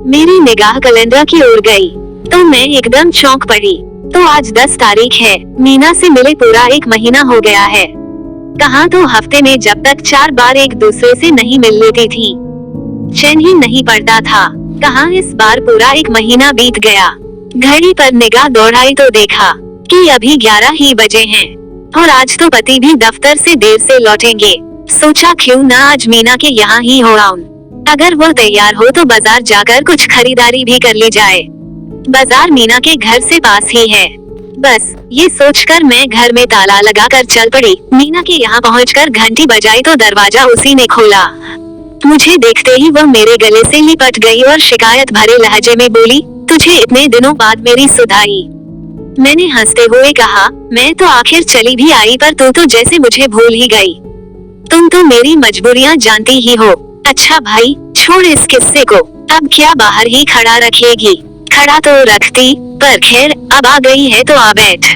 मेरी निगाह कैलेंडर की ओर गई तो मैं एकदम चौंक पड़ी। तो आज 10 तारीख है। मीना से मिले पूरा 1 महीना हो गया है। कहाँ तो हफ्ते में जब तक 4 बार एक दूसरे से नहीं मिल लेती थी, चैन ही नहीं पड़ता था। कहाँ इस बार पूरा 1 महीना बीत गया। घड़ी पर निगाह दौड़ाई तो देखा कि अभी 11 ही बजे हैं और आज तो पति भी दफ्तर से देर से लौटेंगे। सोचा क्यों ना आज मीना के यहाँ ही हो आऊं। अगर वो तैयार हो तो बाजार जाकर कुछ खरीदारी भी कर ली जाए। बाजार मीना के घर से पास ही है। बस ये सोचकर मैं घर में ताला लगाकर चल पड़ी। मीना के यहाँ पहुंचकर घंटी बजाई तो दरवाजा उसी ने खोला। मुझे देखते ही वह मेरे गले से लिपट गई और शिकायत भरे लहजे में बोली, तुझे इतने दिनों बाद मेरी सुधाई। मैंने हंसते हुए कहा, मैं तो आखिर चली भी आई पर तू तो जैसे मुझे भूल ही गई। तुम तो मेरी मजबूरियां जानती ही हो। अच्छा भाई छोड़ इस किस्से को, अब क्या बाहर ही खड़ा रखेगी। खड़ा तो रखती, पर खैर अब आ गई है तो आ बैठ।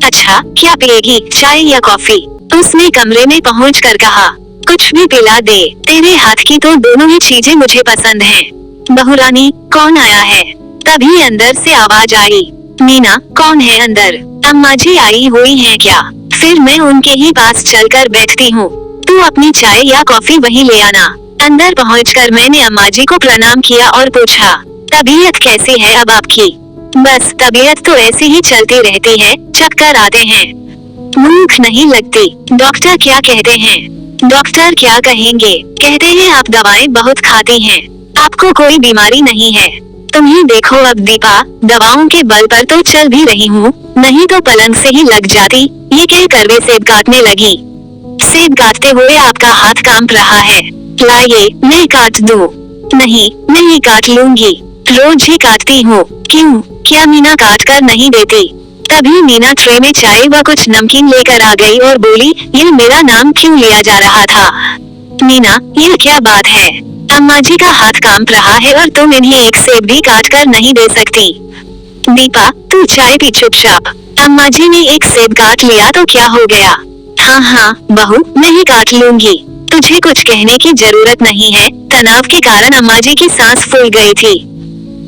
अच्छा क्या पिएगी, चाय या कॉफी? उसने कमरे में पहुंचकर कहा, कुछ भी पिला दे, तेरे हाथ की तो दोनों ही चीजें मुझे पसंद हैं। बहुरानी कौन आया है? तभी अंदर से आवाज आई, मीना कौन है अंदर? अम्मा जी आई हुई हैं क्या? फिर मैं उनके ही पास चलकर बैठती हूँ। तू अपनी चाय या कॉफी वहीं ले आना। अंदर पहुंचकर मैंने अम्मा जी को प्रणाम किया और पूछा, तबीयत कैसी है अब आपकी? बस तबीयत तो ऐसी ही चलती रहती है, चक्कर आते हैं, भूख नहीं लगती। डॉक्टर क्या कहते हैं? डॉक्टर क्या कहेंगे, कहते हैं आप दवाएं बहुत खाती हैं, आपको कोई बीमारी नहीं है। तुम ही देखो अब दीपा, दवाओं के बल पर तो चल भी रही हूँ, नहीं तो पलंग से ही लग जाती। ये कहकर वे सेब काटने लगी। सेब काटते हुए आपका हाथ कांप रहा है, लाइए मैं काट दूं। नहीं नहीं काट लूंगी, रोज ही काटती हूँ। क्यों, क्या मीना काट कर नहीं देती? तभी मीना ट्रे में चाय व कुछ नमकीन लेकर आ गई और बोली, ये मेरा नाम क्यों लिया जा रहा था? मीना ये क्या बात है? अम्मा जी का हाथ कांप रहा है और तुम इन्हें एक सेब भी काट कर नहीं दे सकती। दीपा तू चाय पी चुपचाप। अम्मा जी ने एक सेब काट लिया तो क्या हो गया? हाँ हाँ बहू मैं ही काट लूंगी, तुझे कुछ कहने की जरूरत नहीं है। तनाव के कारण अम्मा जी की सांस फूल गई थी।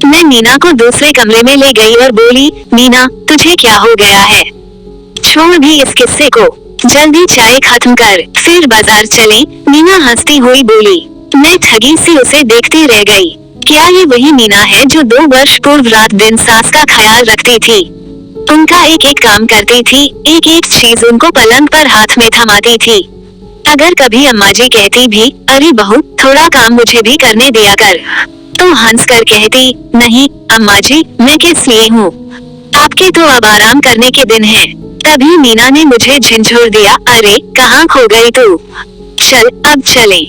मैं मीना को दूसरे कमरे में ले गई और बोली, मीना तुझे क्या हो गया है? छोड़ भी इस किस्से को, जल्दी चाय खत्म कर, फिर बाजार चले। मीना हंसती हुई बोली। मैं ठगी सी उसे देखती रह गई। क्या ये वही मीना है जो 2 वर्ष पूर्व रात दिन सास का ख्याल रखती थी, उनका एक एक काम करती थी, एक एक चीज उनको पलंग पर हाथ में थमाती थी। अगर कभी अम्मा जी कहती भी, अरे बहू थोड़ा काम मुझे भी करने दिया कर, तो हंस कर कहती, नहीं अम्मा जी मैं किस लिए हूँ, आपके तो अब आराम करने के दिन हैं। तभी मीना ने मुझे झिंझोर दिया, अरे कहाँ खो गई तू? चल अब चले,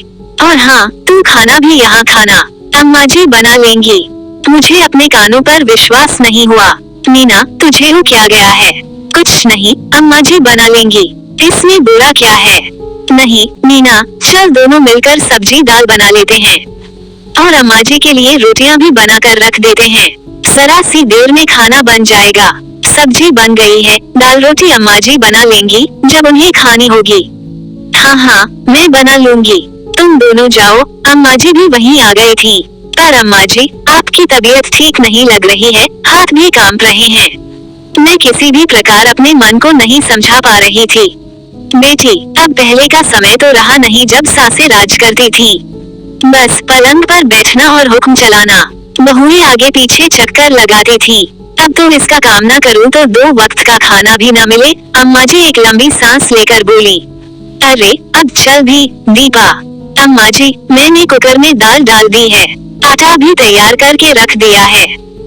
और हाँ तू खाना भी यहाँ खाना, अम्मा जी बना लेंगी। मुझे अपने कानों पर विश्वास नहीं हुआ। मीना तुझे हो क्या गया है? कुछ नहीं अम्मा जी बना लेंगी, इसमें बुरा क्या है? नहीं मीना चल दोनों मिलकर सब्जी दाल बना लेते हैं और अम्मा जी के लिए रोटियां भी बना कर रख देते हैं, जरा सी देर में खाना बन जाएगा। सब्जी बन गई है, दाल रोटी अम्मा जी बना लेंगी जब उन्हें खानी होगी। हाँ हाँ मैं बना लूंगी, तुम दोनों जाओ। अम्मा जी भी वहीं आ गई थी। पर अम्मा जी आपकी तबीयत ठीक नहीं लग रही है, हाथ भी कांप रहे हैं। मैं किसी भी प्रकार अपने मन को नहीं समझा पा रही थी। बेटी अब पहले का समय तो रहा नहीं जब सासें राज करती थी, बस पलंग पर बैठना और हुक्म चलाना, बहुएं आगे पीछे चक्कर लगाती थी। अब तो इसका काम ना करूं तो 2 वक्त का खाना भी न मिले। अम्मा जी एक लंबी सांस लेकर बोली, अरे अब चल भी दीपा। अम्मा जी मैंने कुकर में दाल डाल दी है, आटा भी तैयार करके रख दिया है।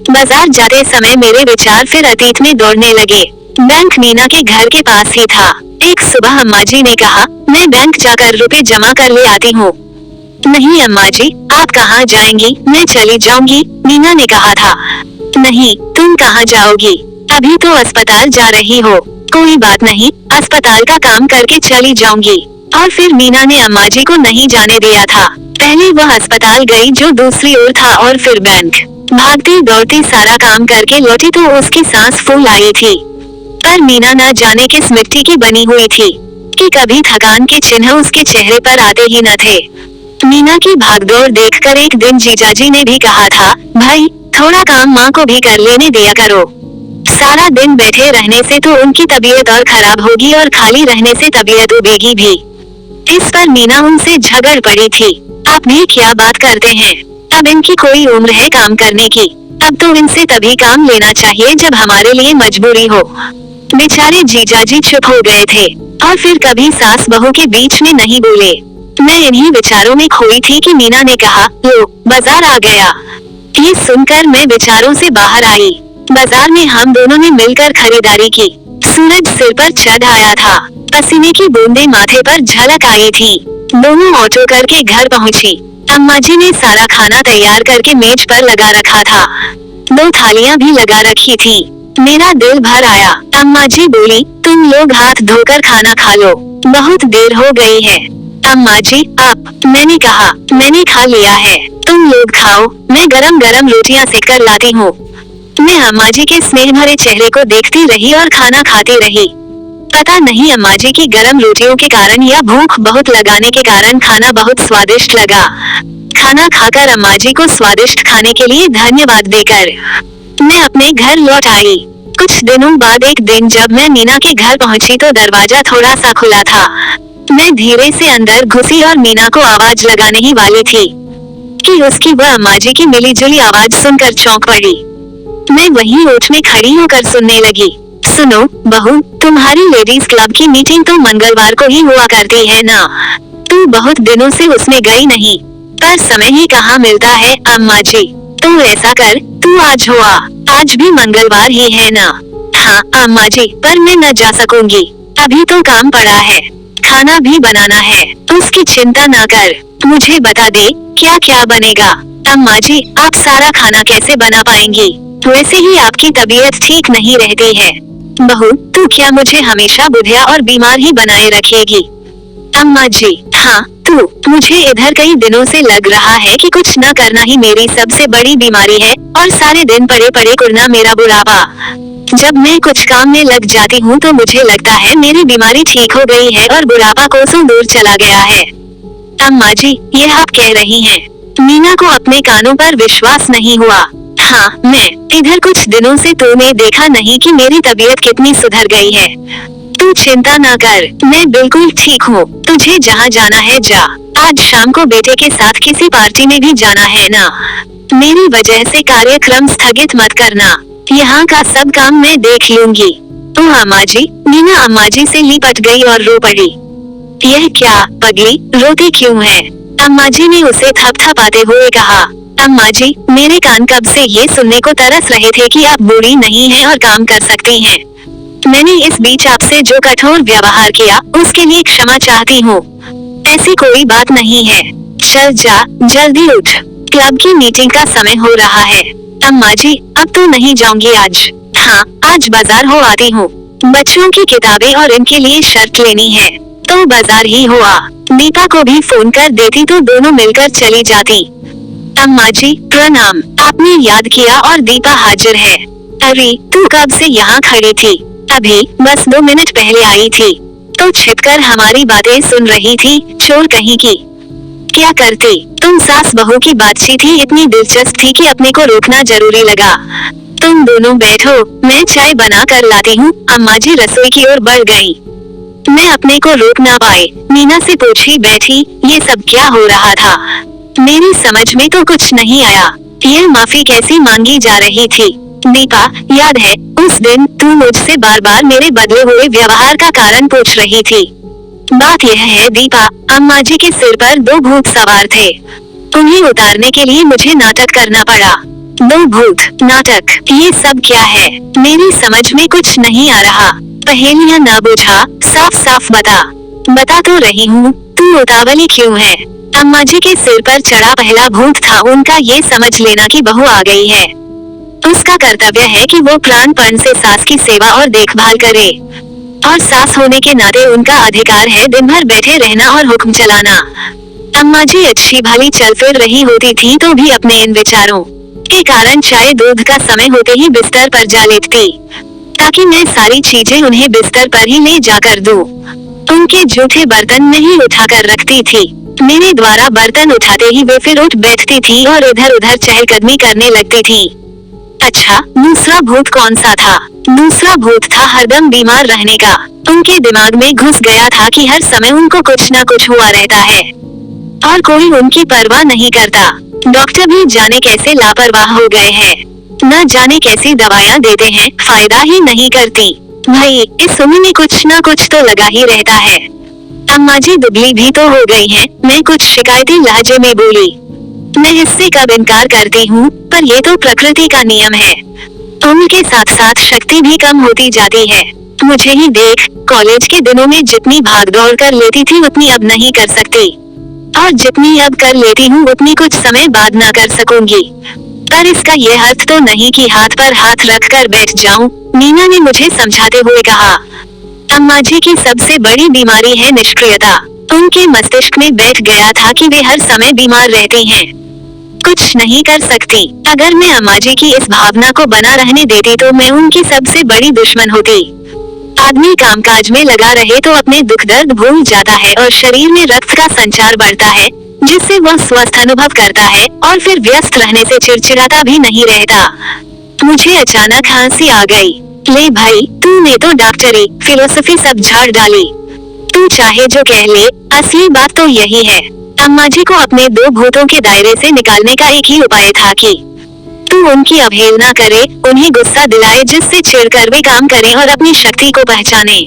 बाजार जाते समय मेरे विचार फिर अतीत में दौड़ने लगे। बैंक मीना के घर के पास ही था। एक सुबह अम्मा जी ने कहा, मैं बैंक जाकर रुपए जमा कर ले आती हूँ। नहीं अम्मा जी आप कहाँ जाएंगी? मैं चली जाऊंगी, मीना ने कहा था। नहीं तुम कहाँ जाओगी? अभी तो अस्पताल जा रही हो। कोई बात नहीं, अस्पताल का काम करके चली जाऊंगी। और फिर मीना ने अम्मा जी को नहीं जाने दिया था। पहले वह अस्पताल गई जो दूसरी ओर था और फिर बैंक। भागती दौड़ती सारा काम करके लौटी तो उसकी सांस फूल आई थी। पर मीना न जाने किस मिट्टी की बनी हुई थी कि कभी थकान के चिन्ह उसके चेहरे पर आते ही न थे। मीना की भागदौड़ देखकर एक दिन जीजाजी ने भी कहा था, भाई थोड़ा काम माँ को भी कर लेने दिया करो। सारा दिन बैठे रहने से तो उनकी तबीयत और खराब होगी और खाली रहने से तबीयत उबेगी भी। इस पर मीना उनसे झगड़ पड़ी थी। आप भी क्या बात करते हैं, अब इनकी कोई उम्र है काम करने की, अब तो इनसे तभी काम लेना चाहिए जब हमारे लिए मजबूरी हो। बेचारे जीजाजी चुप हो गए थे और फिर कभी सास बहू के बीच में नहीं बोले। मैं इन्हीं विचारों में खोई थी कि मीना ने कहा, लो बाजार आ गया। ये सुनकर मैं विचारों से बाहर आई। बाजार में हम दोनों ने मिलकर खरीदारी की। सूरज सिर पर चढ़ आया था, पसीने की बूंदें माथे पर झलक आई थी। दोनों ऑटो करके घर पहुंची। अम्मा जी ने सारा खाना तैयार करके मेज पर लगा रखा था। 2 थालियां भी लगा रखी थी। मेरा दिल भर आया। अम्मा जी बोली, तुम लोग हाथ धोकर खाना खा लो, बहुत देर हो गई है। अम्मा जी आप, मैंने कहा मैंने खा लिया है, तुम लोग खाओ, मैं गरम गरम रोटियां सेक कर लाती हूँ। मैं अम्मा जी के स्नेह भरे चेहरे को देखती रही और खाना खाती रही। पता नहीं अम्मा जी की गरम रोटियों के कारण या भूख बहुत लगाने के कारण खाना बहुत स्वादिष्ट लगा। खाना खाकर अम्मा जी को स्वादिष्ट खाने के लिए धन्यवाद देकर मैं अपने घर लौट आई। कुछ दिनों बाद एक दिन जब मैं मीना के घर पहुंची तो दरवाजा थोड़ा सा खुला था। मैं धीरे से अंदर घुसी और मीना को आवाज लगाने ही वाली थी कि उसकी वह अम्मा जी की मिली जुली आवाज सुनकर चौंक पड़ी। मैं वहीं ओठ में खड़ी होकर सुनने लगी। सुनो बहू, तुम्हारी लेडीज क्लब की मीटिंग तो मंगलवार को ही हुआ करती है ना? तू बहुत दिनों से उसमें गई नहीं, पर समय ही कहाँ मिलता है अम्मा जी। तो ऐसा कर, तू आज हुआ, आज भी मंगलवार ही है ना? हाँ अम्मा जी, पर मैं न जा सकूंगी, अभी तो काम पड़ा है, खाना भी बनाना है। उसकी चिंता न कर, मुझे बता दे क्या क्या बनेगा। अम्मा जी आप सारा खाना कैसे बना पाएंगी, वैसे ही आपकी तबीयत ठीक नहीं रहती है। बहू तू क्या मुझे हमेशा बुढ़िया और बीमार ही बनाए रखेगी? अम्मा जी हाँ, तू, मुझे इधर कई दिनों से लग रहा है कि कुछ न करना ही मेरी सबसे बड़ी बीमारी है और सारे दिन पड़े पड़े कुरना मेरा बुढ़ापा। जब मैं कुछ काम में लग जाती हूँ तो मुझे लगता है मेरी बीमारी ठीक हो गई है और बुढ़ापा कोसों दूर चला गया है। अम्मा जी ये आप कह रही हैं? मीना को अपने कानों पर विश्वास नहीं हुआ। हाँ मैं इधर कुछ दिनों से तूने देखा नहीं कि मेरी तबीयत कितनी सुधर गई है। तू चिंता ना कर, मैं बिल्कुल ठीक हूँ। तुझे जहाँ जाना है जा, आज शाम को बेटे के साथ किसी पार्टी में भी जाना है ना? मेरी वजह से कार्यक्रम स्थगित मत करना, यहाँ का सब काम मैं देख लूंगी। तो अम्मा जी, मीना अम्मा जी से लिपट गई और रो पड़ी। यह क्या पगली, रोती क्यों है? अम्मा जी ने उसे थपथपाते हुए कहा। अम्मा जी मेरे कान कब से ये सुनने को तरस रहे थे कि आप बूढ़ी नहीं हैं और काम कर सकती हैं। मैंने इस बीच आपसे जो कठोर व्यवहार किया उसके लिए क्षमा चाहती हूँ। ऐसी कोई बात नहीं है, चल जा, जल्दी उठ, क्लब की मीटिंग का समय हो रहा है। अम्मा जी अब तो नहीं जाऊंगी आज। हाँ आज बाजार हो आती हूँ, बच्चों की किताबें और इनके लिए शर्ट लेनी है, तो बाजार ही हुआ। दीपा को भी फोन कर देती तो दोनों मिलकर चली जाती। अम्मा जी प्रणाम, आपने याद किया और दीपा हाजिर है। अरे तू कब से यहाँ खड़ी थी? अभी बस 2 मिनट पहले आई थी, तो छिपकर हमारी बातें सुन रही थी, चोर कहीं की। क्या करती, तुम सास बहू की बातचीत ही इतनी दिलचस्प थी कि अपने को रोकना जरूरी लगा। तुम दोनों बैठो, मैं चाय बना कर लाती हूँ। अम्मा जी रसोई की ओर बढ़ गयी। मैं अपने को रोक ना पाए, मीना से पूछी बैठी, ये सब क्या हो रहा था? मेरी समझ में तो कुछ नहीं आया, यह माफी कैसी मांगी जा रही थी? दीपा याद है उस दिन तू मुझसे बार बार मेरे बदले हुए व्यवहार का कारण पूछ रही थी। बात यह है दीपा, अम्मा जी के सिर पर 2 भूत सवार थे, उन्हें उतारने के लिए मुझे नाटक करना पड़ा। 2 भूत नाटक, ये सब क्या है? मेरी समझ में कुछ नहीं आ रहा। पहेलियां ना बुझा, साफ साफ बता तो रही हूँ, तू उतावली क्यों है? अम्मा जी के सिर पर चढ़ा पहला भूत था उनका ये समझ लेना कि बहू आ गई है। उसका कर्तव्य है कि वो प्राणपण से सास की सेवा और देखभाल करे, और सास होने के नाते उनका अधिकार है दिन भर बैठे रहना और हुक्म चलाना। अम्मा जी अच्छी भली चल फिर रही होती थी तो भी अपने इन विचारों के कारण चाय दूध का समय होते ही बिस्तर पर जा लेटती, ताकि मैं सारी चीजें उन्हें बिस्तर पर ही ले जाकर दूं। उनके जूठे बर्तन नहीं उठाकर रखती थी, मेरे द्वारा बर्तन उठाते ही वे फिर उठ बैठती थी और इधर उधर चहलकदमी करने लगती थी। अच्छा, दूसरा भूत कौन सा था? दूसरा भूत था हरदम बीमार रहने का। उनके दिमाग में घुस गया था कि हर समय उनको कुछ न कुछ हुआ रहता है और कोई उनकी परवाह नहीं करता। डॉक्टर भी जाने कैसे लापरवाह हो गए हैं, न जाने कैसी दवाइयाँ देते हैं, फायदा ही नहीं करती। भाई, इस उम्र में कुछ न कुछ तो लगा ही रहता है। अम्मा जी दुबली भी तो हो गई हैं। मैं कुछ शिकायती लहजे में बोली। मैं इससे कब इनकार करती हूँ, पर ये तो प्रकृति का नियम है। उम्र के साथ साथ शक्ति भी कम होती जाती है। मुझे ही देख, कॉलेज के दिनों में जितनी भागदौड़ कर लेती थी उतनी अब नहीं कर सकती, और जितनी अब कर लेती हूँ उतनी कुछ समय बाद ना कर सकूंगी। पर इसका ये अर्थ तो नहीं कि हाथ पर हाथ रख कर बैठ जाऊं, मीना ने मुझे समझाते हुए कहा। अम्मा जी की सबसे बड़ी बीमारी है निष्क्रियता। उनके मस्तिष्क में बैठ गया था कि वे हर समय बीमार रहती हैं, कुछ नहीं कर सकती। अगर मैं अम्मा जी की इस भावना को बना रहने देती तो मैं उनकी सबसे बड़ी दुश्मन होती। आदमी कामकाज में लगा रहे तो अपने दुख दर्द भूल जाता है और शरीर में रक्त का संचार बढ़ता है, जिससे वह स्वस्थ अनुभव करता है और फिर व्यस्त रहने से चिड़चिड़ाता भी नहीं रहता। मुझे अचानक हंसी आ गई। ले भाई, तूने तो डॉक्टरी, फिलोसफी सब झाड़ डाली। तू चाहे जो कह ले, असली बात तो यही है। अम्मा जी को अपने दो भूतों के दायरे से निकालने का एक ही उपाय था कि तू उनकी अवहेलना करे, उन्हें गुस्सा दिलाए जिससे चिढ़कर वे काम करें और अपनी शक्ति को पहचाने।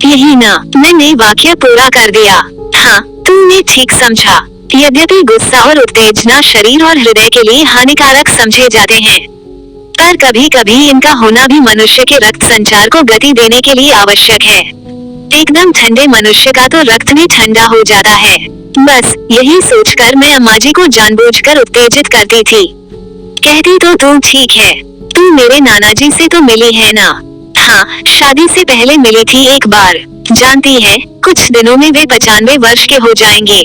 यही ना, मैंने वाक्य पूरा कर दिया। हाँ, तूने ठीक समझा। यद्यपि गुस्सा और उत्तेजना शरीर और हृदय के लिए हानिकारक समझे जाते हैं, पर कभी कभी इनका होना भी मनुष्य के रक्त संचार को गति देने के लिए आवश्यक है। एकदम ठंडे मनुष्य का तो रक्त भी ठंडा हो जाता है। बस यही सोचकर मैं अम्मा जी को जानबूझकर उत्तेजित करती थी। कहती तो तू ठीक है, तू मेरे नाना जी से तो मिली है ना? हाँ, शादी से पहले मिली थी एक बार। जानती है, कुछ दिनों में वे 95 वर्ष के हो जाएंगे।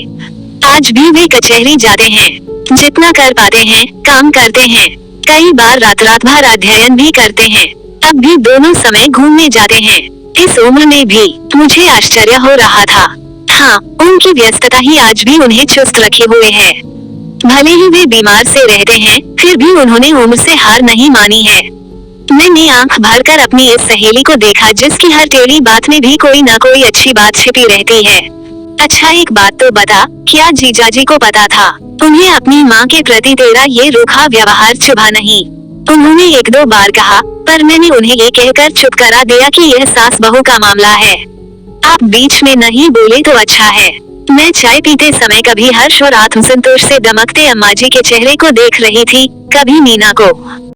आज भी वे कचहरी जाते हैं, जितना कर पाते हैं काम करते हैं। कई बार रात भर अध्ययन भी करते हैं। अब भी दोनों समय घूमने जाते हैं। इस उम्र में भी मुझे आश्चर्य हो रहा था। हाँ, उनकी व्यस्तता ही आज भी उन्हें चुस्त रखे हुए है। भले ही वे बीमार से रहते हैं, फिर भी उन्होंने उम्र से हार नहीं मानी है। मैंने आंख भरकर अपनी इस सहेली को देखा जिसकी हर टेढ़ी बात में भी कोई न कोई अच्छी बात छिपी रहती है। अच्छा, एक बात तो बता, क्या जीजाजी को पता था उन्हें अपनी माँ के प्रति तेरा ये रूखा व्यवहार चुभा नहीं? उन्होंने एक दो बार कहा, पर मैंने उन्हें ये कहकर चुप करा दिया कि यह सास बहू का मामला है। आप बीच में नहीं बोले तो अच्छा है। मैं चाय पीते समय कभी हर्ष और आत्मसंतोष से दमकते अम्मा जी के चेहरे को देख रही थी, कभी मीना को।